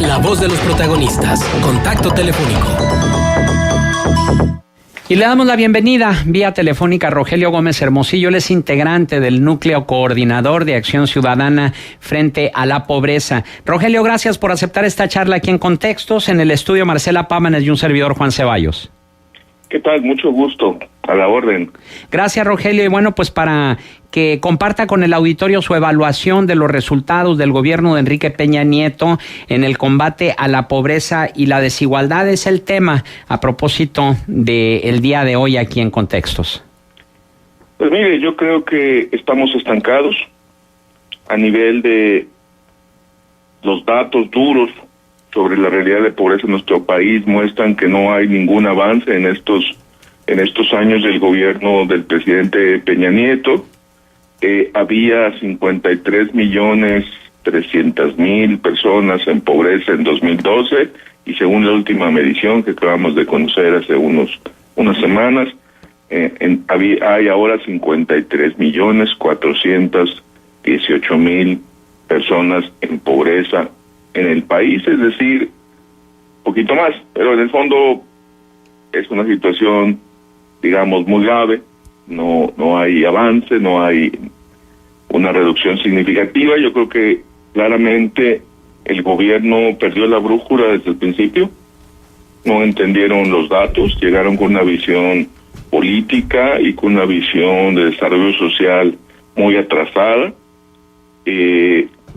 La voz de los protagonistas. Contacto telefónico. Y le damos la bienvenida vía telefónica a Rogelio Gómez Hermosillo. Él es integrante del Núcleo Coordinador de Acción Ciudadana frente a la Pobreza. Rogelio, gracias por aceptar esta charla aquí en Contextos. En el estudio Marcela Pámanes y un servidor, Juan Ceballos. ¿Qué tal? Mucho gusto. A la orden. Gracias, Rogelio. Y bueno, pues para que comparta con el auditorio su evaluación de los resultados del gobierno de Enrique Peña Nieto en el combate a la pobreza y la desigualdad es el tema a propósito del día de hoy aquí en Contextos. Pues mire, yo creo que estamos estancados a nivel de los datos duros sobre la realidad de pobreza en nuestro país. Muestran que no hay ningún avance en estos años del gobierno del presidente Peña Nieto. Había 53.300.000 personas en pobreza en 2012 y según la última medición que acabamos de conocer hace unas semanas, hay ahora 53.418.000 personas en pobreza en el país, es decir, poquito más, pero en el fondo es una situación, digamos, muy grave. No hay avance, no hay una reducción significativa. Yo creo que claramente el gobierno perdió la brújula desde el principio, no entendieron los datos, llegaron con una visión política y con una visión de desarrollo social muy atrasada,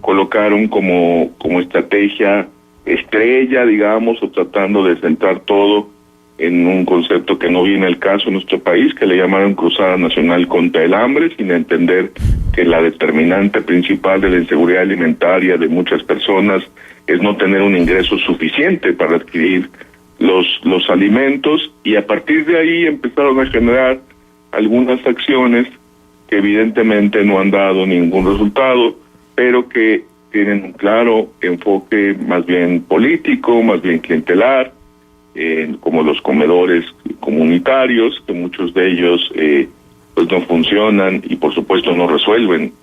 colocaron como estrategia estrella, digamos, o tratando de centrar todo en un concepto que no viene al caso en nuestro país, que le llamaron Cruzada Nacional contra el Hambre, sin entender que la determinante principal de la inseguridad alimentaria de muchas personas es no tener un ingreso suficiente para adquirir los alimentos, y a partir de ahí empezaron a generar algunas acciones que evidentemente no han dado ningún resultado, pero que tienen un claro enfoque más bien político, más bien clientelar, como los comedores comunitarios, que muchos de ellos pues no funcionan y por supuesto no resuelven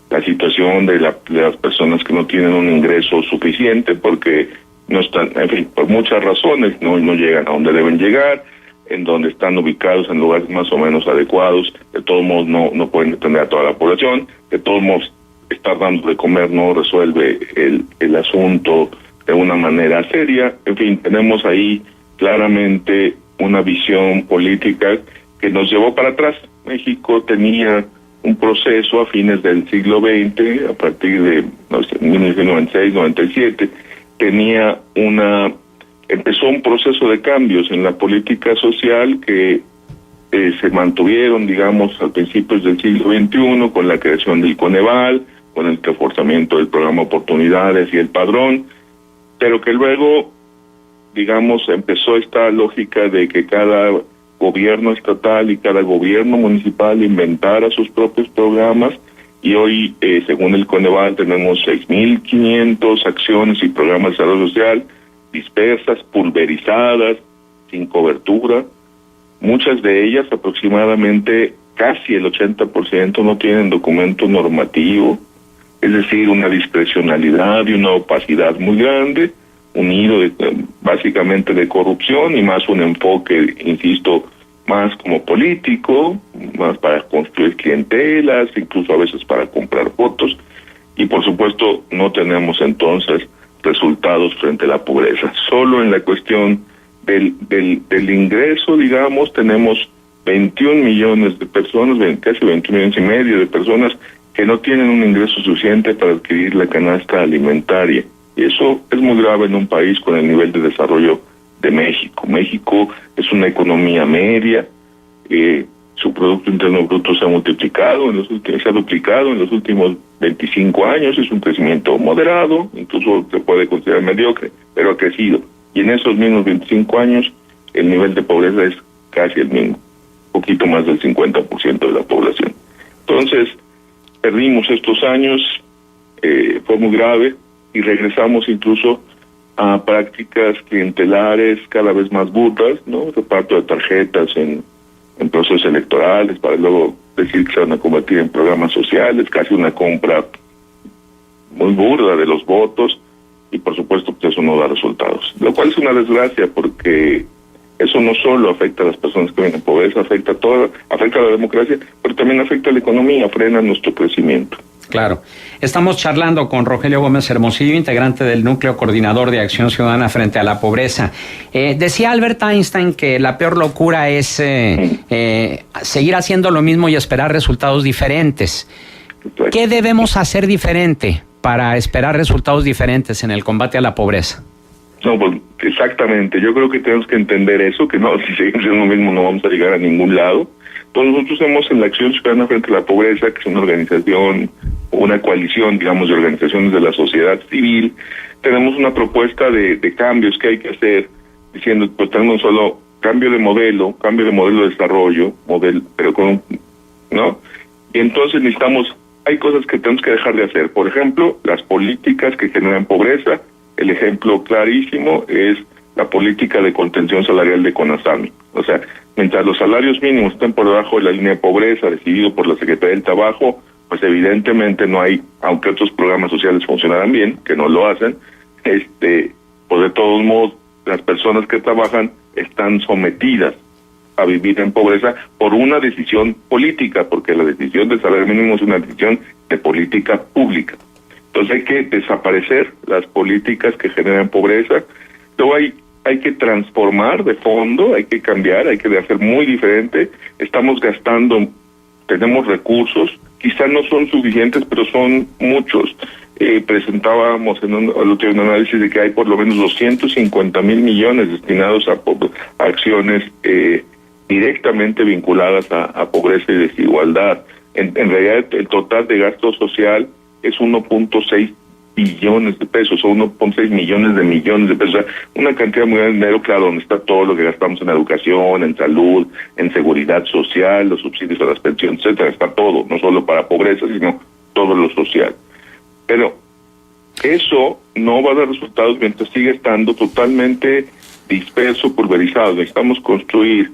la situación de las personas que no tienen un ingreso suficiente, porque no están, en fin, por muchas razones no llegan a donde deben llegar, en donde están ubicados en lugares más o menos adecuados. De todos modos no pueden atender a toda la población, de todos modos estar dando de comer no resuelve el asunto de una manera seria. En fin, tenemos ahí claramente una visión política que nos llevó para atrás. México tenía un proceso a fines del siglo XX, a partir de 1996-97, empezó un proceso de cambios en la política social que se mantuvieron, digamos, a principios del siglo XXI, con la creación del Coneval, con el reforzamiento del programa Oportunidades y el Padrón, pero que luego, digamos, empezó esta lógica de que cada gobierno estatal y cada gobierno municipal inventara sus propios programas, y hoy, según el Coneval, tenemos 6.500 acciones y programas de desarrollo social dispersas, pulverizadas, sin cobertura. Muchas de ellas, aproximadamente casi el 80%, no tienen documento normativo, es decir, una discrecionalidad y una opacidad muy grande, unido básicamente de corrupción y más un enfoque, insisto, más como político, más para construir clientelas, incluso a veces para comprar votos, y por supuesto no tenemos entonces resultados frente a la pobreza. Solo en la cuestión del ingreso, digamos, tenemos 21 millones de personas, casi 21 millones y medio de personas que no tienen un ingreso suficiente para adquirir la canasta alimentaria. Y eso es muy grave en un país con el nivel de desarrollo de México. México es una economía media, su Producto Interno Bruto se ha duplicado en los últimos 25 años, es un crecimiento moderado, incluso se puede considerar mediocre, pero ha crecido. Y en esos mismos 25 años, el nivel de pobreza es casi el mismo, poquito más del 50% de la población. Entonces, perdimos estos años, fue muy grave, y regresamos incluso a prácticas clientelares cada vez más burdas, ¿no? Reparto de tarjetas en procesos electorales para luego decir que se van a convertir en programas sociales, casi una compra muy burda de los votos, y por supuesto pues eso no da resultados, lo cual es una desgracia porque eso no solo afecta a las personas que viven en pobreza, afecta a la democracia, pero también afecta a la economía, frena nuestro crecimiento. Claro. Estamos charlando con Rogelio Gómez Hermosillo, integrante del Núcleo Coordinador de Acción Ciudadana frente a la Pobreza. Decía Albert Einstein que la peor locura es seguir haciendo lo mismo y esperar resultados diferentes. ¿Qué debemos hacer diferente para esperar resultados diferentes en el combate a la pobreza? No, pues exactamente. Yo creo que tenemos que entender eso, que no, si seguimos haciendo lo mismo no vamos a llegar a ningún lado. Entonces nosotros hacemos en la Acción Ciudadana frente a la Pobreza, que es una organización, una coalición, digamos, de organizaciones de la sociedad civil, tenemos una propuesta de cambios que hay que hacer, diciendo, pues tenemos solo cambio de modelo de desarrollo, pero con, ¿no? Y entonces hay cosas que tenemos que dejar de hacer. Por ejemplo, las políticas que generan pobreza. El ejemplo clarísimo es la política de contención salarial de CONASAMI. O sea, mientras los salarios mínimos estén por debajo de la línea de pobreza decidido por la Secretaría del Trabajo, pues evidentemente no hay, aunque otros programas sociales funcionaran bien, que no lo hacen, pues de todos modos las personas que trabajan están sometidas a vivir en pobreza por una decisión política, porque la decisión del salario mínimo es una decisión de política pública. Entonces hay que desaparecer las políticas que generan pobreza. Luego hay que transformar de fondo, hay que cambiar, hay que hacer muy diferente. Estamos gastando, tenemos recursos, quizás no son suficientes, pero son muchos. Presentábamos en un análisis de que hay por lo menos 250,000 millones destinados a acciones directamente vinculadas a pobreza y desigualdad. En realidad el total de gasto social es 1.6 billones de pesos o 1.6 millones de pesos, o sea, una cantidad muy grande de dinero, claro, donde está todo lo que gastamos en educación, en salud, en seguridad social, los subsidios a las pensiones, etcétera, está todo, no solo para pobreza, sino todo lo social. Pero eso no va a dar resultados mientras sigue estando totalmente disperso, pulverizado. Necesitamos construir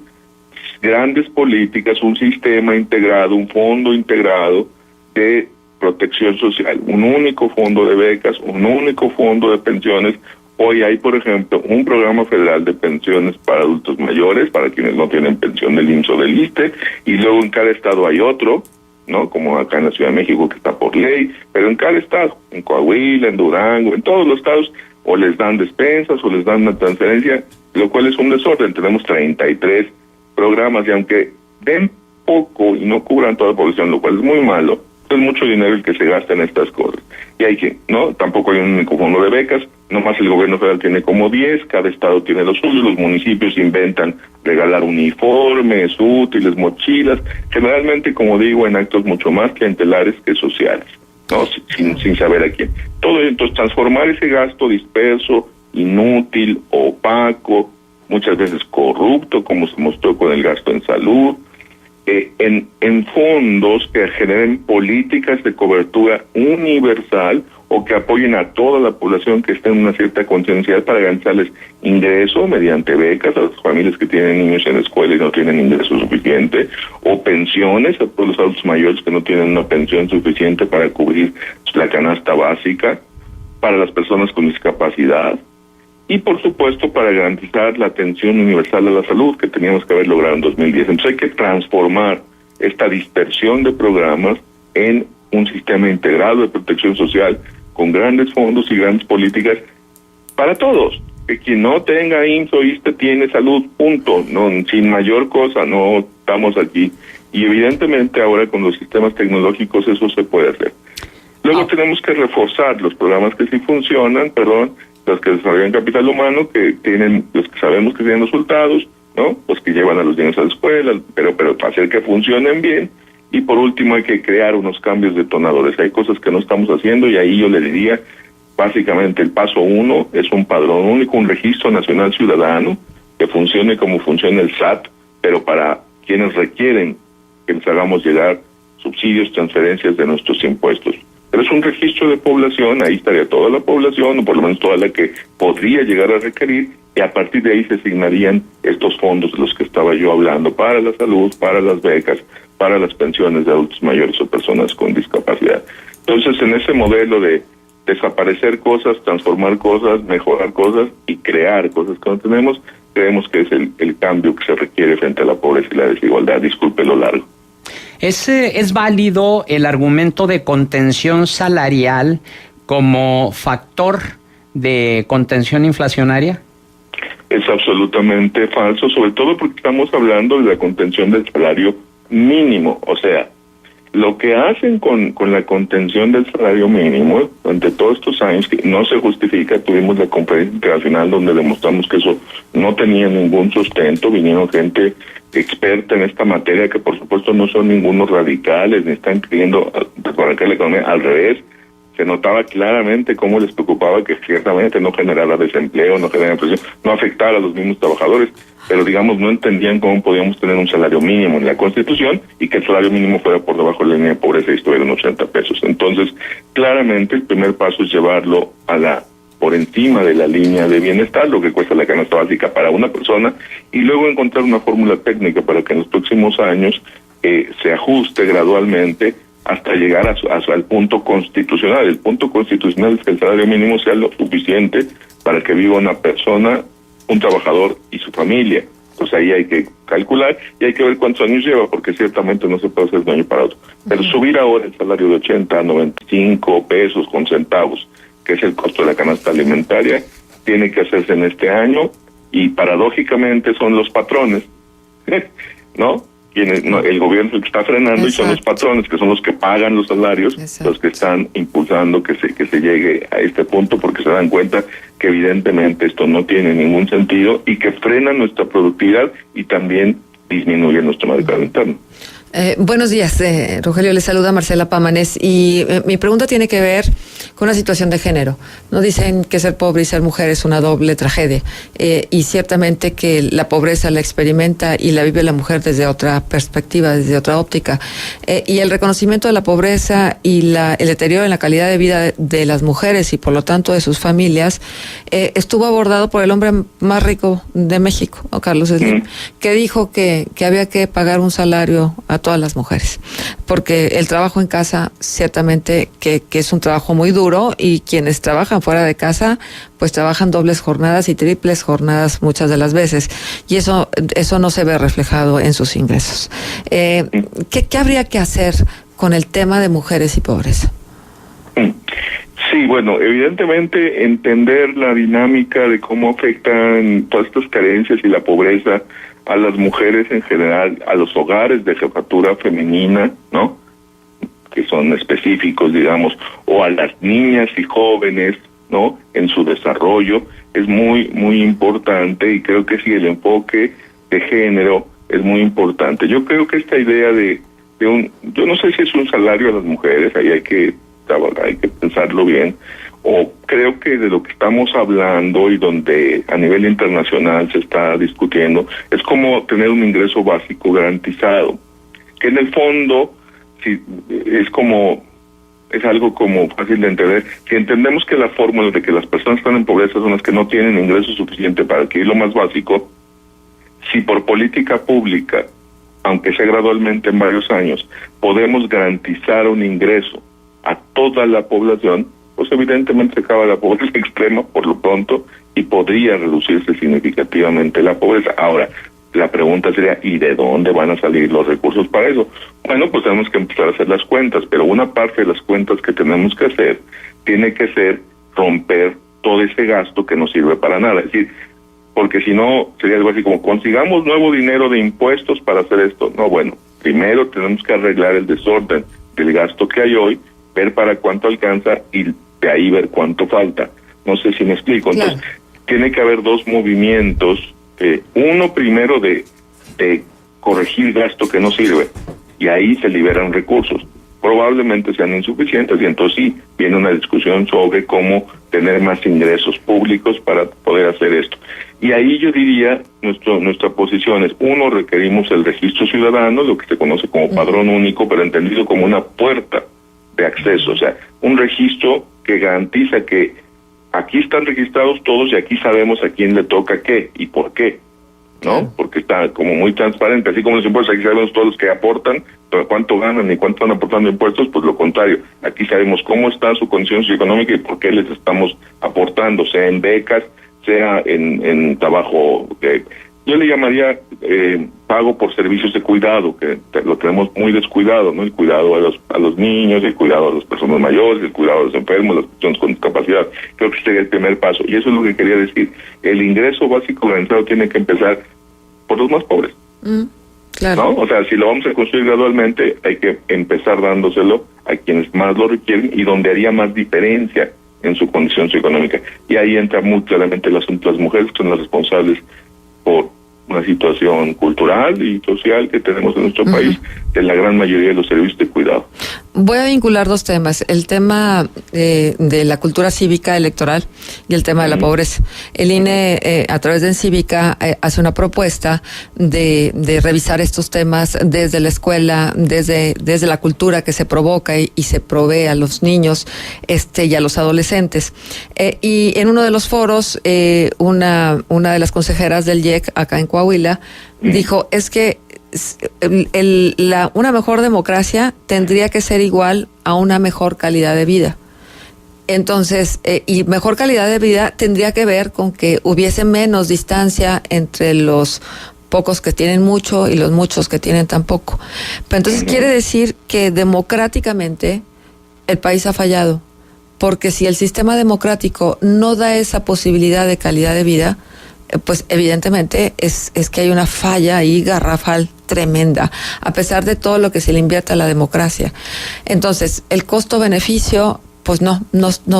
grandes políticas, un sistema integrado, un fondo integrado de protección social, un único fondo de becas, un único fondo de pensiones. Hoy hay, por ejemplo, un programa federal de pensiones para adultos mayores, para quienes no tienen pensión del IMSS o del ISSSTE, y luego en cada estado hay otro, ¿no? Como acá en la Ciudad de México, que está por ley, pero en cada estado, en Coahuila, en Durango, en todos los estados, o les dan despensas o les dan una transferencia, lo cual es un desorden. Tenemos 33 programas, y aunque den poco y no cubran toda la población, lo cual es muy malo, es mucho dinero el que se gasta en estas cosas. Y hay que, ¿no? Tampoco hay un único fondo de becas, nomás el gobierno federal tiene como 10, cada estado tiene los suyos, los municipios inventan regalar uniformes, útiles, mochilas, generalmente, como digo, en actos mucho más clientelares que sociales, ¿no? Sin saber a quién. Todo entonces transformar ese gasto disperso, inútil, opaco, muchas veces corrupto, como se mostró con el gasto en salud, en fondos que generen políticas de cobertura universal o que apoyen a toda la población que esté en una cierta conciencial para garantizarles ingreso mediante becas a las familias que tienen niños en la escuela y no tienen ingreso suficiente, o pensiones a todos los adultos mayores que no tienen una pensión suficiente para cubrir la canasta básica, para las personas con discapacidad, y por supuesto para garantizar la atención universal a la salud que teníamos que haber logrado en 2010. Entonces hay que transformar esta dispersión de programas en un sistema integrado de protección social con grandes fondos y grandes políticas para todos. Que quien no tenga IMSS o ISSSTE tiene salud, punto, no, sin mayor cosa, no estamos aquí. Y evidentemente ahora con los sistemas tecnológicos eso se puede hacer. Luego tenemos que reforzar los programas que sí funcionan, los que desarrollan capital humano, que tienen, los que sabemos que tienen resultados, ¿no? Los que llevan a los niños a la escuela, pero hacer que funcionen bien. Y por último hay que crear unos cambios detonadores. Hay cosas que no estamos haciendo y ahí yo le diría, básicamente el paso 1 es un padrón único, un registro nacional ciudadano que funcione como funciona el SAT, pero para quienes requieren que les hagamos llegar subsidios, transferencias de nuestros impuestos. Pero es un registro de población, ahí estaría toda la población, o por lo menos toda la que podría llegar a requerir, y a partir de ahí se asignarían estos fondos de los que estaba yo hablando, para la salud, para las becas, para las pensiones de adultos mayores o personas con discapacidad. Entonces, en ese modelo de desaparecer cosas, transformar cosas, mejorar cosas y crear cosas que no tenemos, creemos que es el cambio que se requiere frente a la pobreza y la desigualdad. Disculpe lo largo. ¿Es válido el argumento de contención salarial como factor de contención inflacionaria? Es absolutamente falso, sobre todo porque estamos hablando de la contención del salario mínimo. O sea, lo que hacen con la contención del salario mínimo durante todos estos años, que no se justifica, tuvimos la conferencia internacional donde demostramos que eso no tenía ningún sustento, vinieron gente experta en esta materia que por supuesto no son ningunos radicales, ni están queriendo desbarrancar la economía, al revés. Se notaba claramente cómo les preocupaba que ciertamente no generara desempleo, no generara presión, no afectara a los mismos trabajadores, pero digamos no entendían cómo podíamos tener un salario mínimo en la Constitución y que el salario mínimo fuera por debajo de la línea de pobreza y estuviera en 80 pesos. Entonces, claramente el primer paso es llevarlo por encima de la línea de bienestar, lo que cuesta la canasta básica para una persona, y luego encontrar una fórmula técnica para que en los próximos años se ajuste gradualmente hasta llegar al punto constitucional. El punto constitucional es que el salario mínimo sea lo suficiente para que viva una persona, un trabajador y su familia. Entonces ahí hay que calcular y hay que ver cuántos años lleva, porque ciertamente no se puede hacer de un año para otro. Pero subir ahora el salario de 80 a 95 pesos con centavos, que es el costo de la canasta alimentaria, tiene que hacerse en este año, y paradójicamente son los patrones, ¿no? El gobierno que está frenando. Exacto. Y son los patrones, que son los que pagan los salarios. Exacto. Los que están impulsando que se llegue a este punto, porque se dan cuenta que evidentemente esto no tiene ningún sentido y que frena nuestra productividad y también disminuye nuestro mercado interno. Buenos días, Rogelio, le saluda Marcela Pámanes, y mi pregunta tiene que ver con la situación de género. No dicen que ser pobre y ser mujer es una doble tragedia, y ciertamente que la pobreza la experimenta y la vive la mujer desde otra perspectiva, desde otra óptica, y el reconocimiento de la pobreza y el deterioro en la calidad de vida de las mujeres y por lo tanto de sus familias estuvo abordado por el hombre más rico de México, Carlos Slim, que dijo que había que pagar un salario a todas las mujeres, porque el trabajo en casa ciertamente que es un trabajo muy duro, y quienes trabajan fuera de casa pues trabajan dobles jornadas y triples jornadas muchas de las veces, y eso no se ve reflejado en sus ingresos. ¿Qué habría que hacer con el tema de mujeres y pobreza? Sí, bueno, evidentemente entender la dinámica de cómo afectan todas estas carencias y la pobreza a las mujeres en general, a los hogares de jefatura femenina, ¿no?, que son específicos, digamos, o a las niñas y jóvenes, ¿no?, en su desarrollo, es muy, muy importante, y creo que sí, el enfoque de género es muy importante. Yo creo que esta idea yo no sé si es un salario a las mujeres, ahí hay que pensarlo bien, o creo que de lo que estamos hablando y donde a nivel internacional se está discutiendo es como tener un ingreso básico garantizado, que en el fondo es algo como fácil de entender. Si entendemos que la fórmula de que las personas que están en pobreza son las que no tienen ingreso suficiente para adquirir lo más básico, si por política pública, aunque sea gradualmente en varios años, podemos garantizar un ingreso a toda la población, pues evidentemente se acaba la pobreza extrema por lo pronto y podría reducirse significativamente la pobreza. Ahora, la pregunta sería, ¿y de dónde van a salir los recursos para eso? Bueno, pues tenemos que empezar a hacer las cuentas, pero una parte de las cuentas que tenemos que hacer tiene que ser romper todo ese gasto que no sirve para nada. Es decir, porque si no, sería algo así como, consigamos nuevo dinero de impuestos para hacer esto. No, bueno, primero tenemos que arreglar el desorden del gasto que hay hoy, ver para cuánto alcanza y de ahí ver cuánto falta. No sé si me explico. Entonces, claro, tiene que haber dos movimientos. Uno primero de corregir gasto que no sirve, y ahí se liberan recursos. Probablemente sean insuficientes, y entonces sí, viene una discusión sobre cómo tener más ingresos públicos para poder hacer esto. Y ahí yo diría, nuestra posición es, uno, requerimos el registro ciudadano, lo que se conoce como padrón único, pero entendido como una puerta de acceso, o sea, un registro que garantiza que aquí están registrados todos y aquí sabemos a quién le toca qué y por qué, ¿no? Porque está como muy transparente, así como los impuestos, aquí sabemos todos los que aportan, cuánto ganan y cuánto están aportando impuestos, pues lo contrario. Aquí sabemos cómo está su condición socioeconómica y por qué les estamos aportando, sea en becas, sea en trabajo, yo le llamaría pago por servicios de cuidado, que lo tenemos muy descuidado, ¿no? El cuidado a los niños, el cuidado a las personas mayores, el cuidado a los enfermos, las personas con discapacidad. Creo que sería el primer paso. Y eso es lo que quería decir. El ingreso básico garantizado tiene que empezar por los más pobres. Claro. ¿No? O sea, si lo vamos a construir gradualmente, hay que empezar dándoselo a quienes más lo requieren y donde haría más diferencia en su condición socioeconómica. Y ahí entra muy claramente el asunto de las mujeres, que son las responsables por una situación cultural y social que tenemos en nuestro país, de la gran mayoría de los servicios de cuidado. Voy a vincular dos temas, el tema de la cultura cívica electoral y el tema de la pobreza. El INE, a través de Encívica, hace una propuesta de revisar estos temas desde la escuela, desde la cultura que se provoca y se provee a los niños y a los adolescentes. Y en uno de los foros, una de las consejeras del IEC, acá en Coahuila, dijo, es que una mejor democracia tendría que ser igual a una mejor calidad de vida. Entonces, y mejor calidad de vida tendría que ver con que hubiese menos distancia entre los pocos que tienen mucho y los muchos que tienen tan poco. Pero entonces quiere decir que democráticamente el país ha fallado, porque si el sistema democrático no da esa posibilidad de calidad de vida, pues evidentemente es que hay una falla ahí garrafal tremenda, a pesar de todo lo que se le invierte a la democracia. Entonces, el costo-beneficio, pues no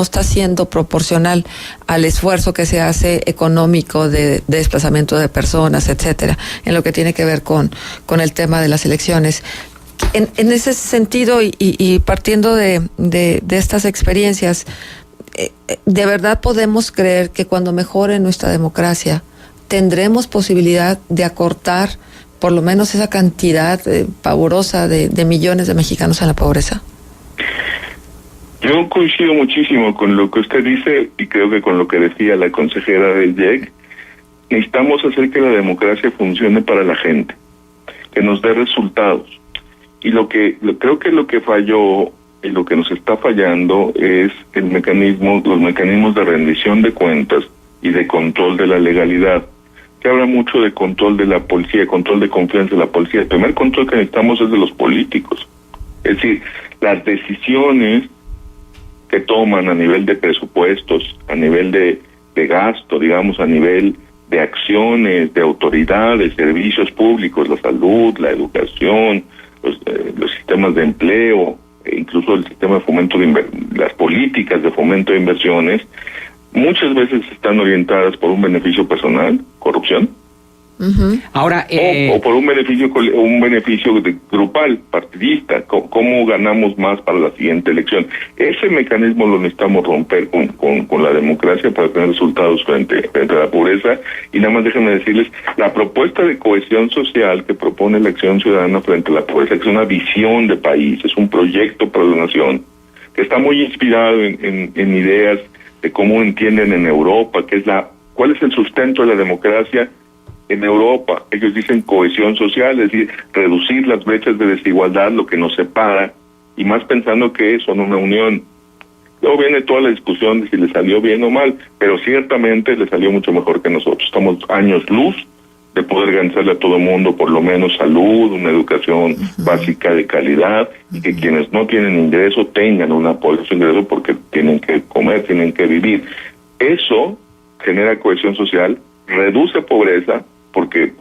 está siendo proporcional al esfuerzo que se hace económico de desplazamiento de personas, etcétera, en lo que tiene que ver con el tema de las elecciones. En ese sentido, y partiendo de estas experiencias, ¿de verdad podemos creer que cuando mejore nuestra democracia tendremos posibilidad de acortar por lo menos esa cantidad pavorosa de millones de mexicanos en la pobreza? Yo coincido muchísimo con lo que usted dice y creo que con lo que decía la consejera del IEC. Necesitamos hacer que la democracia funcione para la gente, que nos dé resultados. Y creo que lo que falló y lo que nos está fallando es los mecanismos de rendición de cuentas y de control de la legalidad. Que habla mucho de control de la policía, control de confianza de la policía. El primer control que necesitamos es de los políticos. Es decir, las decisiones que toman a nivel de presupuestos, a nivel de gasto, digamos, a nivel de acciones, de autoridades, servicios públicos, la salud, la educación, los sistemas de empleo, incluso el sistema de fomento las políticas de fomento de inversiones, muchas veces están orientadas por un beneficio personal, corrupción, ahora o por un beneficio grupal, partidista. ¿Cómo ganamos más para la siguiente elección? Ese mecanismo lo necesitamos romper con la democracia para tener resultados frente a la pobreza. Y nada más déjenme decirles, la propuesta de cohesión social que propone la Acción Ciudadana frente a la pobreza, que es una visión de país, es un proyecto para la nación, que está muy inspirado en ideas de cómo entienden en Europa, cuál es el sustento de la democracia en Europa. Ellos dicen cohesión social, es decir, reducir las brechas de desigualdad, lo que nos separa, y más pensando que son una unión. Luego viene toda la discusión de si le salió bien o mal, pero ciertamente le salió mucho mejor que nosotros. Estamos años luz de poder garantizarle a todo el mundo por lo menos salud, una educación básica de calidad, y que quienes no tienen ingreso tengan un apoyo a su ingreso porque tienen que comer, tienen que vivir. Eso genera cohesión social, reduce pobreza, porque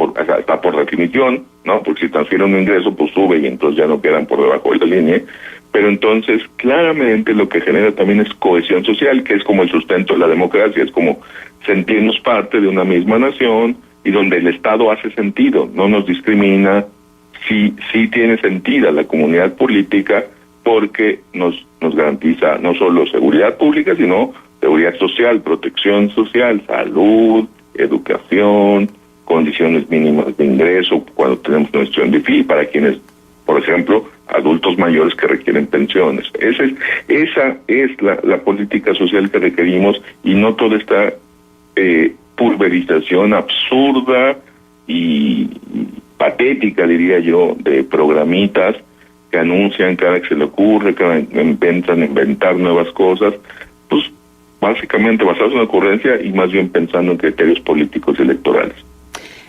está por definición, ¿no? Porque si transfieren un ingreso, pues sube y entonces ya no quedan por debajo de la línea. Pero entonces, claramente lo que genera también es cohesión social, que es como el sustento de la democracia, es como sentirnos parte de una misma nación y donde el Estado hace sentido, no nos discrimina, sí tiene sentido la comunidad política, porque nos garantiza no solo seguridad pública, sino seguridad social, protección social, salud, educación, condiciones mínimas de ingreso cuando tenemos una situación difícil, para quienes, por ejemplo, adultos mayores que requieren pensiones. Esa es la política social que requerimos, y no toda esta pulverización absurda y patética, diría yo, de programitas que anuncian cada que se le ocurre, que intentan inventar nuevas cosas, pues básicamente basados en una ocurrencia y más bien pensando en criterios políticos y electorales.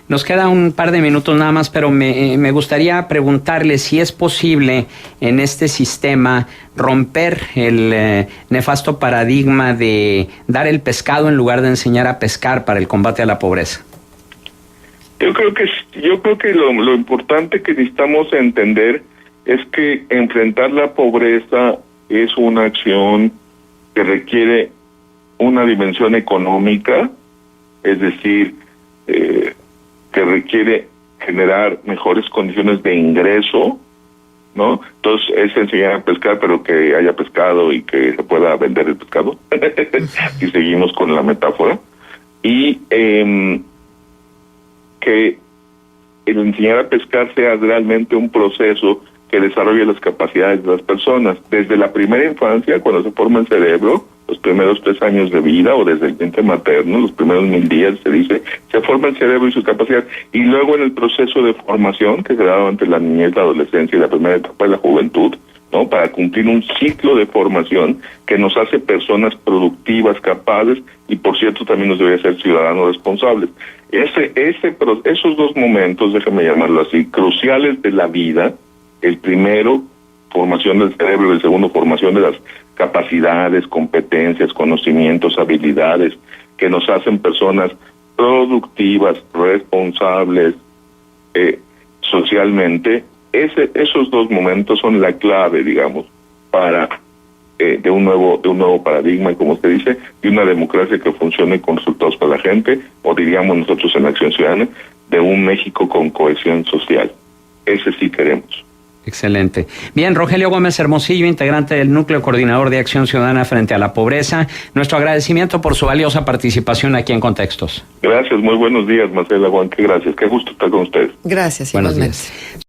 Nos queda un par de minutos nada más, pero me gustaría preguntarle si es posible en este sistema romper el nefasto paradigma de dar el pescado en lugar de enseñar a pescar para el combate a la pobreza. Yo creo que lo importante que necesitamos entender es que enfrentar la pobreza es una acción que requiere una dimensión económica, es decir, que requiere generar mejores condiciones de ingreso, ¿no? Entonces es enseñar a pescar, pero que haya pescado y que se pueda vender el pescado. Y seguimos con la metáfora. Y que el enseñar a pescar sea realmente un proceso que desarrolle las capacidades de las personas. Desde la primera infancia, cuando se forma el cerebro, los primeros 3 años de vida, o desde el vientre materno, los primeros 1000 días, se dice, se forma el cerebro y sus capacidades. Y luego en el proceso de formación, que se da durante la niñez, la adolescencia y la primera etapa de la juventud, ¿no? Para cumplir un ciclo de formación que nos hace personas productivas, capaces, y por cierto también nos debe hacer ciudadanos responsables. Esos 2 momentos, déjame llamarlo así, cruciales de la vida, el primero, formación del cerebro, y el segundo, formación de las capacidades, competencias, conocimientos, habilidades, que nos hacen personas productivas, responsables, socialmente. Esos 2 momentos son la clave, digamos, para de un nuevo paradigma, y como usted dice, de una democracia que funcione con resultados para la gente, o diríamos nosotros en Acción Ciudadana, de un México con cohesión social. Ese sí queremos. Excelente. Bien, Rogelio Gómez Hermosillo, integrante del Núcleo Coordinador de Acción Ciudadana frente a la Pobreza, nuestro agradecimiento por su valiosa participación aquí en Contextos. Gracias, muy buenos días, Marcela Juan, qué gracias, qué gusto estar con ustedes. Gracias, buenos igualmente. días.